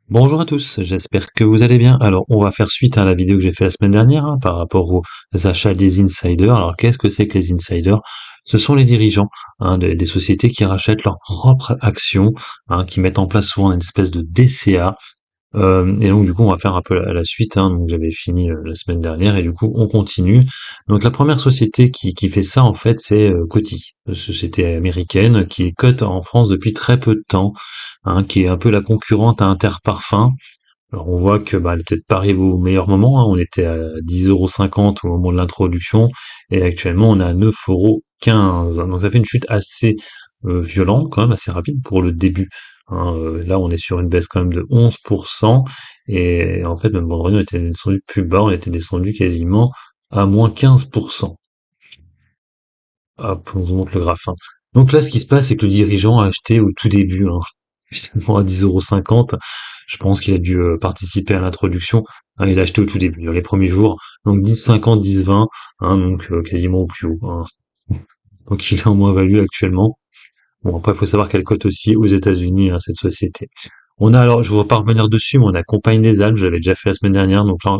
Bonjour à tous, j'espère que vous allez bien. Alors, on va faire suite à la vidéo que j'ai fait la semaine dernière par rapport aux achats des insiders. Alors, qu'est-ce que c'est que les insiders? Ce sont les dirigeants des sociétés qui rachètent leurs propres actions, qui mettent en place souvent une espèce de DCA. Et donc, du coup, on va faire un peu la suite. Donc, j'avais fini la semaine dernière et du coup, on continue. Donc, la première société qui fait ça, en fait, c'est Coty, une société américaine qui est cote en France depuis très peu de temps, qui est un peu la concurrente à Interparfums. Alors on voit que elle est peut-être pas arrivée au meilleur moment, on était à 10,50 € au moment de l'introduction et actuellement on est à 9,15 €. Donc ça fait une chute assez violente quand même, assez rapide pour le début. Là on est sur une baisse quand même de 11% et en fait même vendredi on était descendu plus bas, on était descendu quasiment à moins 15%. Hop, on vous montre le graphe. Donc là, ce qui se passe, c'est que le dirigeant a acheté au tout début, finalement à 10,50 €. Je pense qu'il a dû participer à l'introduction. Il a acheté au tout début, dans les premiers jours. Donc 10,50, 10,20, donc quasiment au plus haut. Donc il est en moins-value actuellement. Bon, après, il faut savoir qu'elle cote aussi aux États-Unis, cette société. On a alors, je ne vais pas revenir dessus, mais on a Compagnie des Alpes, j'avais déjà fait la semaine dernière. Donc là,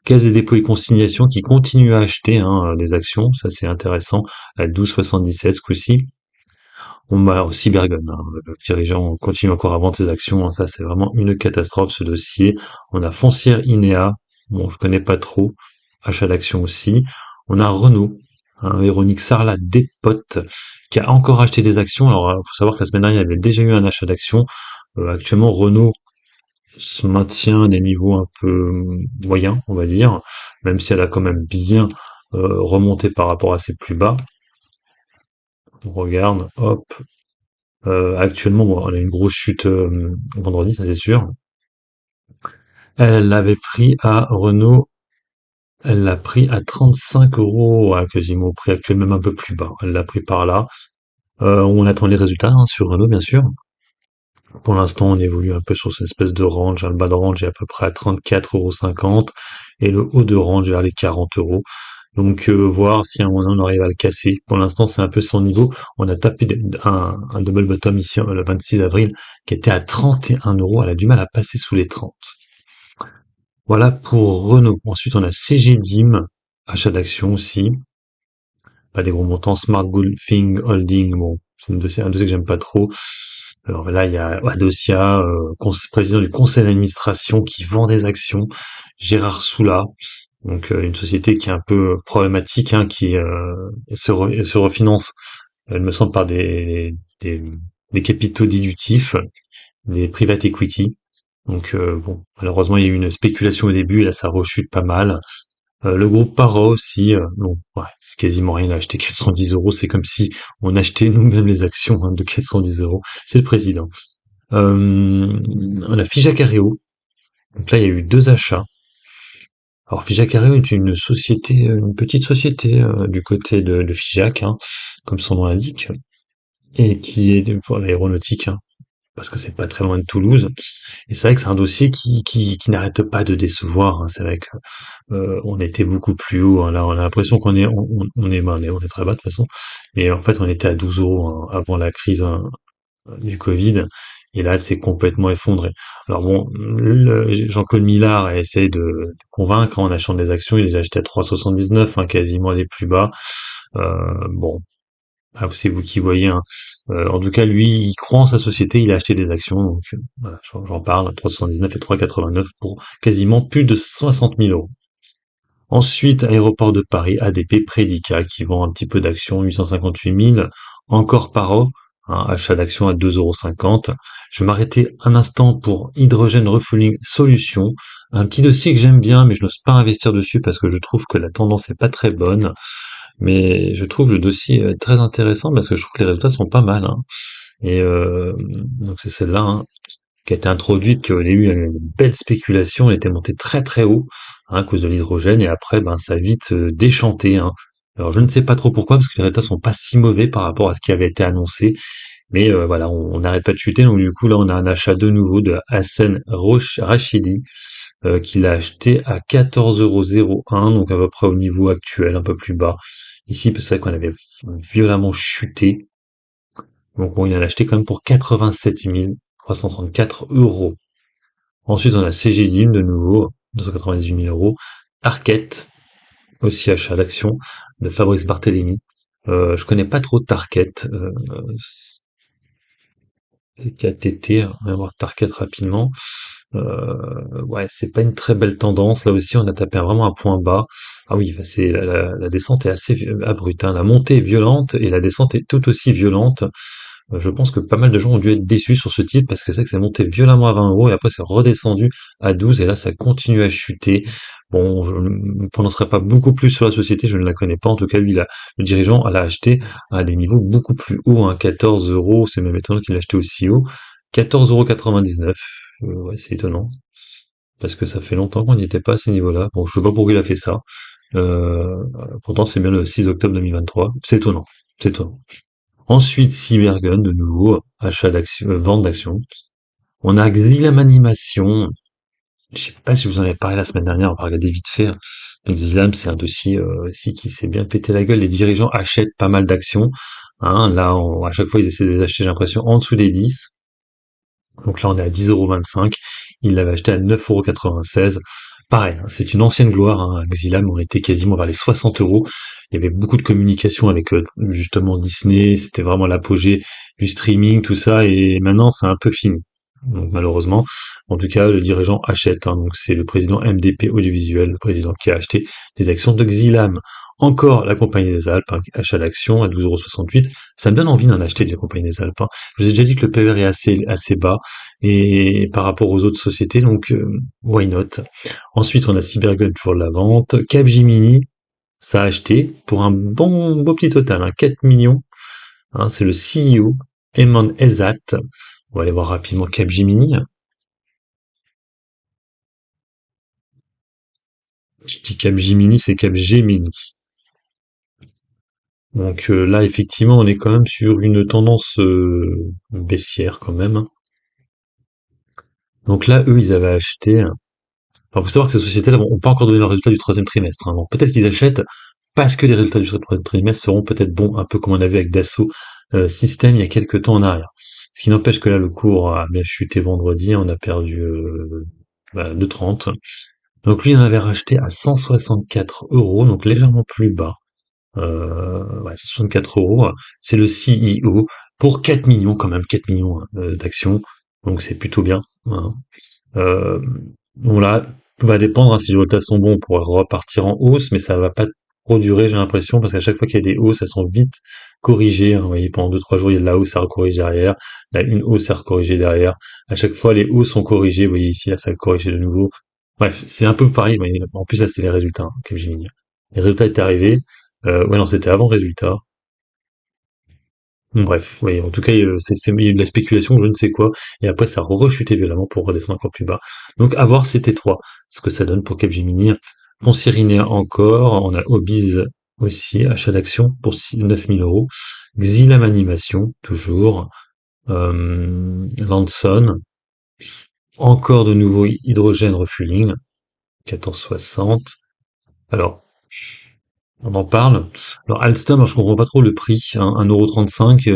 Caisse des dépôts et consignations qui continue à acheter des actions, ça c'est intéressant, à 12,77 ce coup-ci. On a aussi Bergen, le dirigeant continue encore à vendre ses actions, ça c'est vraiment une catastrophe ce dossier. On a Foncière Inéa, bon je connais pas trop, achat d'actions aussi. On a Renault, Véronique Sarlat Despotes, qui a encore acheté des actions. Alors il faut savoir que la semaine dernière il y avait déjà eu un achat d'actions. Actuellement Renault se maintient à des niveaux un peu moyens, on va dire, même si elle a quand même bien remonté par rapport à ses plus bas. On regarde, hop. Actuellement, bon, on a une grosse chute vendredi, ça c'est sûr. Elle l'avait pris à Renault, elle l'a pris à 35 € quasiment au prix actuel, même un peu plus bas. Elle l'a pris par là. On attend les résultats sur Renault, bien sûr. Pour l'instant, on évolue un peu sur cette espèce de range. Le bas de range est à peu près à 34,50 € et le haut de range vers les 40 €. Donc voir si à un moment on arrive à le casser. Pour l'instant, c'est un peu son niveau. On a tapé un double bottom ici le 26 avril qui était à 31 €. Elle a du mal à passer sous les 30. Voilà pour Renault. Ensuite, on a CGDIM, achat d'actions aussi. Pas des gros montants. Smart Golfing Holding, bon, c'est un dossier que j'aime pas trop. Alors là, il y a Adosia, président du conseil d'administration qui vend des actions. Gérard Soula, donc une société qui est un peu problématique, qui se refinance, elle me semble, par des capitaux dilutifs, des private equity. Donc bon, malheureusement, il y a eu une spéculation au début, et là, ça rechute pas mal. Le groupe Para aussi, bon, ouais, c'est quasiment rien à acheter 410 €. C'est comme si on achetait nous-mêmes les actions de 410 €. C'est le président. On a Figeac Aéréo. Donc là, il y a eu deux achats. Alors Figeac Aéréo est une société, une petite société du côté de Figeac, comme son nom l'indique, et qui est pour l'aéronautique, parce que c'est pas très loin de Toulouse. Et c'est vrai que c'est un dossier qui n'arrête pas de décevoir. C'est vrai que on était beaucoup plus haut. Là, on a l'impression on est très bas de toute façon. Et en fait, on était à 12 € avant la crise du Covid. Et là, c'est complètement effondré. Alors bon, Jean-Claude Millard a essayé de convaincre en achetant des actions. Il les a achetées à 3,79, quasiment les plus bas. Bon, c'est vous qui voyez. En tout cas, lui, il croit en sa société. Il a acheté des actions. Donc voilà, j'en parle. 3,79 et 3,89 pour quasiment plus de 60 000 €. Ensuite, Aéroport de Paris, ADP, Predica, qui vend un petit peu d'actions, 858 000. Encore Paro, achat d'actions à 2,50 €. Je vais m'arrêter un instant pour Hydrogène Refueling Solutions, un petit dossier que j'aime bien, mais je n'ose pas investir dessus parce que je trouve que la tendance est pas très bonne. Mais je trouve le dossier très intéressant parce que je trouve que les résultats sont pas mal. Et donc c'est celle-là, qui a été introduite, qu'il y a eu une belle spéculation, elle était montée très très haut, à cause de l'hydrogène, et après, ça a vite déchanté. Alors je ne sais pas trop pourquoi, parce que les résultats sont pas si mauvais par rapport à ce qui avait été annoncé, mais voilà, on n'arrête pas de chuter, donc du coup là on a un achat de nouveau de Hassan Rachidi, qui l'a acheté à 14,01 €, donc à peu près au niveau actuel, un peu plus bas. Ici, c'est vrai qu'on avait violemment chuté, donc bon, il en a acheté quand même pour 87 334 €. Ensuite, on a CGDIM de nouveau, 298 000 euros. Arquette, aussi achat d'action de Fabrice Barthélémy. Je connais pas trop Target, KTT, on va voir Target rapidement. Ouais, c'est pas une très belle tendance. Là aussi, on a tapé vraiment un point bas. Ah oui, bah c'est la descente est assez abrupte, hein. La montée est violente et la descente est tout aussi violente. Je pense que pas mal de gens ont dû être déçus sur ce titre parce que c'est monté violemment à 20 euros et après c'est redescendu à 12 et là ça continue à chuter. Bon, je ne me prononcerai pas beaucoup plus sur la société, je ne la connais pas. En tout cas, lui, le dirigeant l'a acheté à des niveaux beaucoup plus hauts, hein, 14 euros. C'est même étonnant qu'il l'ait acheté aussi haut. 14,99 €. Ouais, c'est étonnant parce que ça fait longtemps qu'on n'y était pas à ces niveaux-là. Bon, je sais pas pourquoi il a fait ça. Euh, Pourtant, c'est bien le 6 octobre 2023. C'est étonnant. C'est étonnant. Ensuite, Cybergun, de nouveau, achat d'actions, vente d'actions. On a Xylam Animation. Je sais pas si vous en avez parlé la semaine dernière, on va regarder vite fait, hein. Donc Xylam, c'est un dossier aussi qui s'est bien pété la gueule. Les dirigeants achètent pas mal d'actions, hein. Là, à chaque fois, ils essaient de les acheter, j'ai l'impression, en dessous des 10. Donc là, on est à 10,25 €. Il l'avait acheté à 9,96 €. Pareil, hein, c'est une ancienne gloire, hein. Xylam, on était quasiment vers les 60 euros. Il y avait beaucoup de communication avec justement Disney. C'était vraiment l'apogée du streaming, tout ça. Et maintenant, c'est un peu fini. Donc malheureusement, en tout cas, le dirigeant achète, hein. Donc c'est le président MDP Audiovisuel, le président qui a acheté des actions de Xylam. Encore la Compagnie des Alpes, hein, achat d'actions à 12,68 €. Ça me donne envie d'en acheter de la Compagnie des Alpes, hein. Je vous ai déjà dit que le PER est assez bas et par rapport aux autres sociétés, donc why not? Ensuite, on a Cybergun toujours de la vente. Capgemini, ça a acheté pour un beau petit total, hein, 4 millions. Hein, c'est le CEO, Emon Ezat. On va aller voir rapidement Capgemini. Je dis Capgemini, c'est Capgemini. Donc là, effectivement, on est quand même sur une tendance baissière quand même, hein. Donc là, eux, ils avaient acheté. Alors, faut savoir que ces sociétés-là n'ont pas encore donné leurs résultats du troisième trimestre, hein. Donc peut-être qu'ils achètent parce que les résultats du troisième trimestre seront peut-être bons, un peu comme on avait avec Dassault Systèmes il y a quelques temps en arrière. Ce qui n'empêche que là, le cours a bien chuté vendredi, on a perdu 2,30. Donc lui, il en avait racheté à 164 euros, donc légèrement plus bas. Ouais, 164 euros. C'est le CEO pour 4 millions, quand même 4 millions, hein, d'actions. Donc c'est plutôt bien, hein. Euh, bon là, tout va dépendre, hein, si les résultats sont bons, on pourra repartir en hausse, mais ça va pas trop durer, j'ai l'impression, parce qu'à chaque fois qu'il y a des hausses, elles sont vite corrigées, hein. Vous voyez, pendant 2-3 jours, il y a de la hausse, ça recorrige derrière. Là, une hausse, ça recorrige derrière. À chaque fois, les hausses sont corrigées. Vous voyez ici, là, ça a corrigé de nouveau. Bref, c'est un peu pareil. Vous voyez, en plus, là, c'est les résultats, hein, Capgemini. Les résultats étaient arrivés. Ouais, non, c'était avant résultat. Bon, bref, oui, en tout cas, il y a eu de la spéculation, je ne sais quoi, et après ça a rechuté violemment pour redescendre encore plus bas. Donc à voir ces T3, ce que ça donne pour Capgemini. Consirinea encore, on a Obiz aussi, achat d'action pour 9 000 euros. Xylam Animation, toujours. Lanson, encore de nouveau hydrogène refueling, 14,60. Alors, on en parle. Alors Alstom, alors, je comprends pas trop le prix, hein, 1,35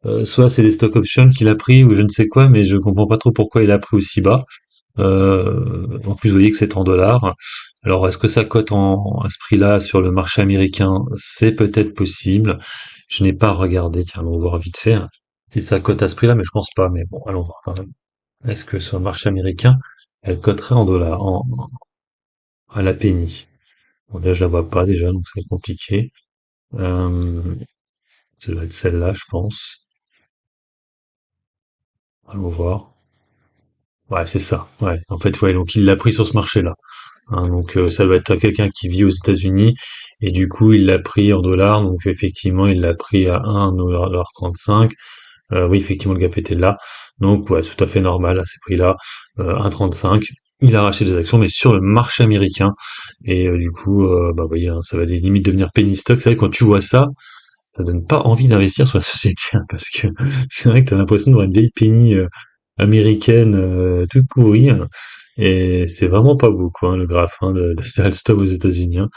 €. Soit c'est des stock options qu'il a pris ou je ne sais quoi, mais je comprends pas trop pourquoi il a pris aussi bas. En plus, vous voyez que c'est en dollars. Alors, est-ce que ça cote à ce prix-là sur le marché américain? C'est peut-être possible. Je n'ai pas regardé. Tiens, on va voir vite fait, hein, si ça cote à ce prix-là, mais je pense pas. Mais bon, allons voir quand même. Est-ce que sur le marché américain, elle coterait en dollars, à la penny? Bon, là, je la vois pas déjà, donc c'est compliqué. Euh, Ça doit être celle-là, je pense. Allons voir. Ouais, c'est ça. Ouais. En fait, ouais, donc il l'a pris sur ce marché-là, hein. Donc ça doit être quelqu'un qui vit aux États-Unis et du coup il l'a pris en dollars. Donc effectivement, il l'a pris à 1,35 $. Oui, effectivement, le gap était là. Donc ouais, c'est tout à fait normal à ces prix-là. 1,35. Il a racheté des actions, mais sur le marché américain. Et du coup, bah, vous voyez, hein, ça va des limites devenir penny stock. C'est vrai que quand tu vois ça, ça donne pas envie d'investir sur la société, hein, parce que c'est vrai que t'as l'impression d'avoir une vieille penny américaine toute pourrie, hein, et c'est vraiment pas beau, quoi, hein, le graphe, hein, d'Alstom aux États-Unis, hein.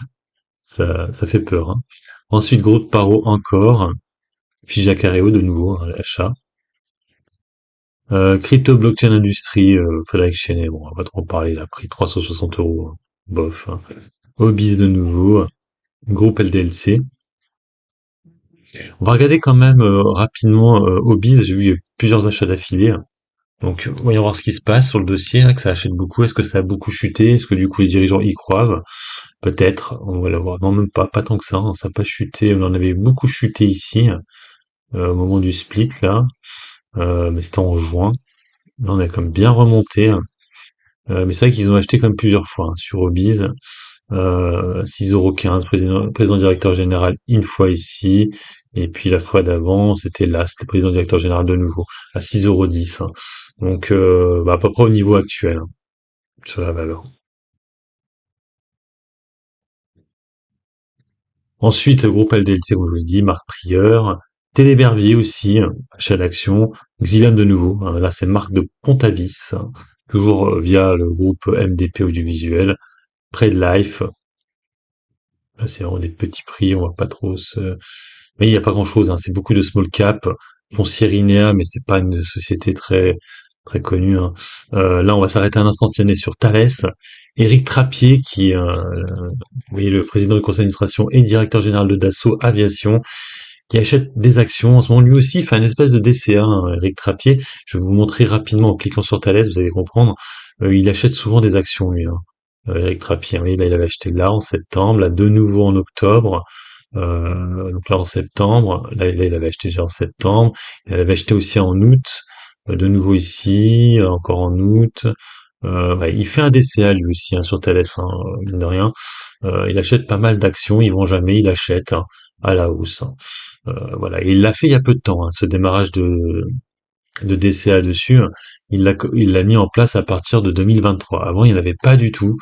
Ça fait peur, hein. Ensuite, gros de Paro encore, puis Jacareo de nouveau, hein, l'achat. Crypto Blockchain Industry, Frédéric Chenet, bon, on va pas trop en parler, il a pris 360 €, hein. Bof, hein. Hobbies de nouveau, groupe LDLC. On va regarder quand même rapidement Hobbies, j'ai vu il y a eu plusieurs achats d'affilée, hein. Donc voyons voir ce qui se passe sur le dossier, là, que ça achète beaucoup, est-ce que ça a beaucoup chuté, est-ce que du coup les dirigeants y croient? Peut-être, on va la voir. Non, même pas, pas tant que ça, hein, ça n'a pas chuté, on en avait beaucoup chuté ici, au moment du split là, mais c'était en juin. Là on a comme bien remonté, hein. Mais c'est vrai qu'ils ont acheté comme plusieurs fois, hein, sur Hobbies. 6,15 €, président directeur général une fois ici, et puis la fois d'avant, c'était là, c'était président directeur général de nouveau, à 6,10 €, hein. Donc, bah, à peu près au niveau actuel, hein, sur la valeur. Ensuite, groupe LDLC, comme je vous l'ai dit, Marc Prieur, Télébervier aussi, achat d'actions, Xylem de nouveau, hein, là c'est Marc de Pontavis, hein, toujours via le groupe MDP Audiovisuel, Près de Life, là c'est vraiment des petits prix, on va pas trop se. Mais il n'y a pas grand-chose, hein, c'est beaucoup de small cap. Foncière Inéa, mais c'est pas une société très très connue, hein. Là, on va s'arrêter un instantané sur Thales. Éric Trappier, qui oui, le président du conseil d'administration et directeur général de Dassault Aviation, qui achète des actions. En ce moment, lui aussi, il fait un espèce de DCA, hein, Éric Trappier. Je vais vous montrer rapidement en cliquant sur Thales, vous allez comprendre. Il achète souvent des actions, lui, hein. Éric Trappier, oui, là, il avait acheté là en septembre, là, de nouveau en octobre. Donc là en septembre, là, il avait acheté déjà en septembre, il avait acheté aussi en août, de nouveau ici, encore en août. Ouais, il fait un DCA lui aussi, hein, sur Thales, hein, mine de rien. Il achète pas mal d'actions, il vend jamais, il achète, hein, à la hausse, hein. Voilà, et il l'a fait il y a peu de temps, hein, ce démarrage de DCA dessus, hein. Il l'a mis en place à partir de 2023. Avant, il n'y en avait pas du tout.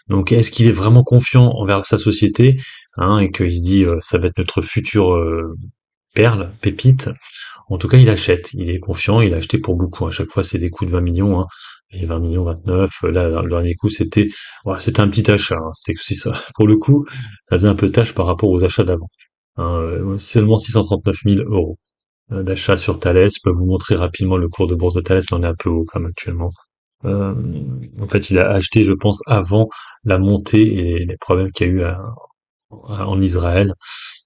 Donc, est-ce qu'il est vraiment confiant envers sa société, hein, et qu'il se dit ça va être notre future perle, pépite? En tout cas, il achète. Il est confiant. Il a acheté pour beaucoup. À chaque fois, c'est des coups de 20 millions, hein. Et 20 millions, 29. Là, le dernier coup, c'était, ouais, c'était un petit achat, hein. C'était aussi ça. Pour le coup, ça faisait un peu tâche par rapport aux achats d'avant, hein. Seulement 639 000 € d'achat sur Thales. Je peux vous montrer rapidement le cours de bourse de Thales, mais on est un peu haut quand même actuellement. Euh, En fait, il a acheté, je pense, avant la montée et les problèmes qu'il y a eu en Israël.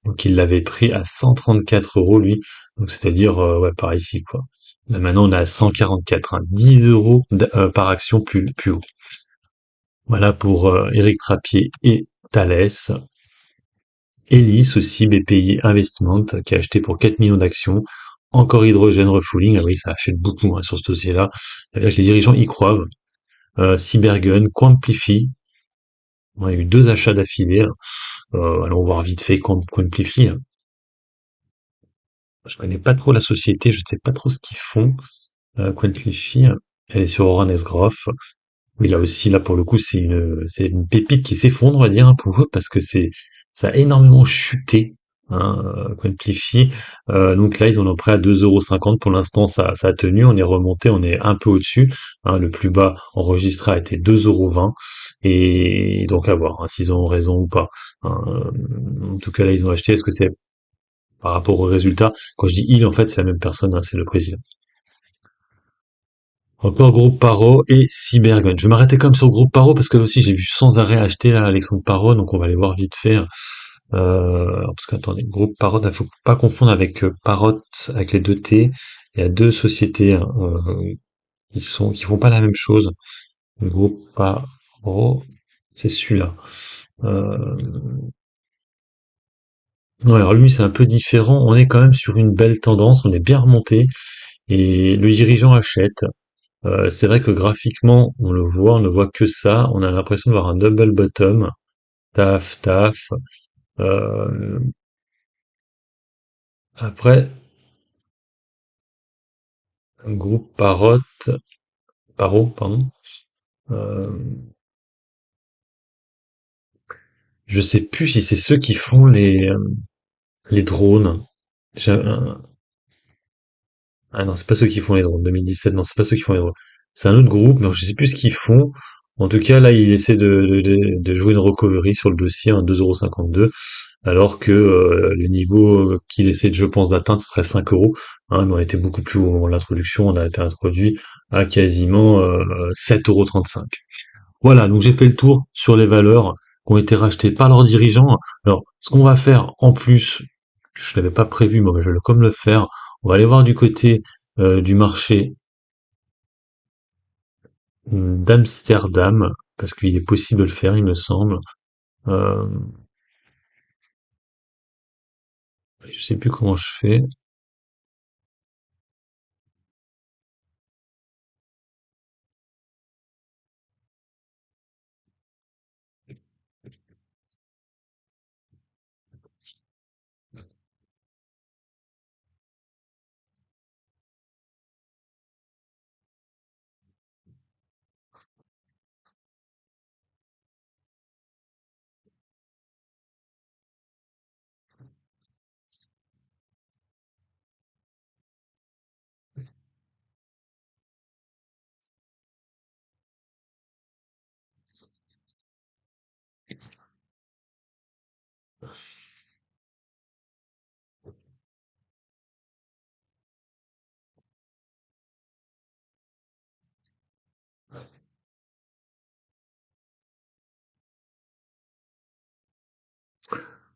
Donc, il l'avait pris à 134 € lui. Donc, c'est-à-dire, ouais, par ici, quoi. Là, maintenant, on est à 144, hein, 10 € par action plus haut. Voilà pour Éric Trappier et Thales. Elis aussi, BPI Investment, qui a acheté pour 4 millions d'actions. Encore hydrogène refouling, ah oui, ça achète beaucoup, hein, sur ce dossier-là. Là, les dirigeants y croient. Cybergun, Quamplify, on a eu deux achats d'affilée, hein. Allons voir vite fait Quamplify, hein. Je connais pas trop la société, je ne sais pas trop ce qu'ils font. Quamplify, elle est sur Oran Groff. Oui, là aussi, là pour le coup, c'est une pépite qui s'effondre, on va dire, hein, pour eux, parce que ça a énormément chuté, hein, Quantify. Donc là, ils en ont pris à 2,50 € pour l'instant, ça a tenu, on est remonté, on est un peu au-dessus, hein, le plus bas enregistré a été 2,20 €, et donc à voir, hein, s'ils ont raison ou pas, hein. En tout cas, là, ils ont acheté, est-ce que c'est par rapport au résultat? Quand je dis il, en fait, c'est la même personne, hein, c'est le président. Encore Groupe Paro et Cybergun. Je vais m'arrêter comme sur Groupe Paro parce que là aussi j'ai vu sans arrêt acheter là Alexandre Paro, donc on va aller voir vite fait. Parce qu'attendez, Groupe Parrot, il faut pas confondre avec Parrot avec les deux T. Il y a deux sociétés, hein, qui font pas la même chose. Le Groupe Paro, c'est celui-là. Euh, ouais, alors lui c'est un peu différent. On est quand même sur une belle tendance, on est bien remonté et le dirigeant achète. C'est vrai que graphiquement, on ne voit que ça. On a l'impression de voir un double bottom. Taf, taf. Euh, Après, un groupe Paro, pardon. Euh, je sais plus si c'est ceux qui font les drones. J'ai Ah non, c'est pas ceux qui font les drones. 2017, non, c'est pas ceux qui font les drones. C'est un autre groupe, mais je sais plus ce qu'ils font. En tout cas, là, il essaie de jouer une recovery sur le dossier, un 2,52 €. alors que le niveau qu'il essaie, je pense, d'atteindre, ce serait 5 euros. Hein, mais on était beaucoup plus haut au moment de l'introduction, on a été introduit à quasiment 7,35 €. Voilà, donc j'ai fait le tour sur les valeurs qui ont été rachetées par leurs dirigeants. Alors, ce qu'on va faire en plus, je l'avais pas prévu, mais je vais comme le faire, on va aller voir du côté du marché d'Amsterdam, parce qu'il est possible de le faire, il me semble. Euh, je sais plus comment je fais.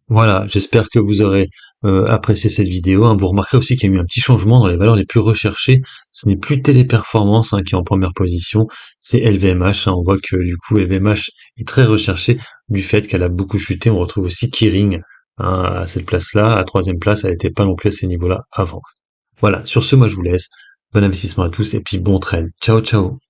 Voilà, j'espère que vous aurez apprécié cette vidéo, hein. Vous remarquerez aussi qu'il y a eu un petit changement dans les valeurs les plus recherchées. Ce n'est plus Téléperformance, hein, qui est en première position, c'est LVMH, hein. On voit que du coup LVMH est très recherchée du fait qu'elle a beaucoup chuté. On retrouve aussi Kering, hein, à cette place-là. À troisième place, elle n'était pas non plus à ces niveaux-là avant. Voilà, sur ce, moi je vous laisse. Bon investissement à tous et puis bon trade. Ciao, ciao.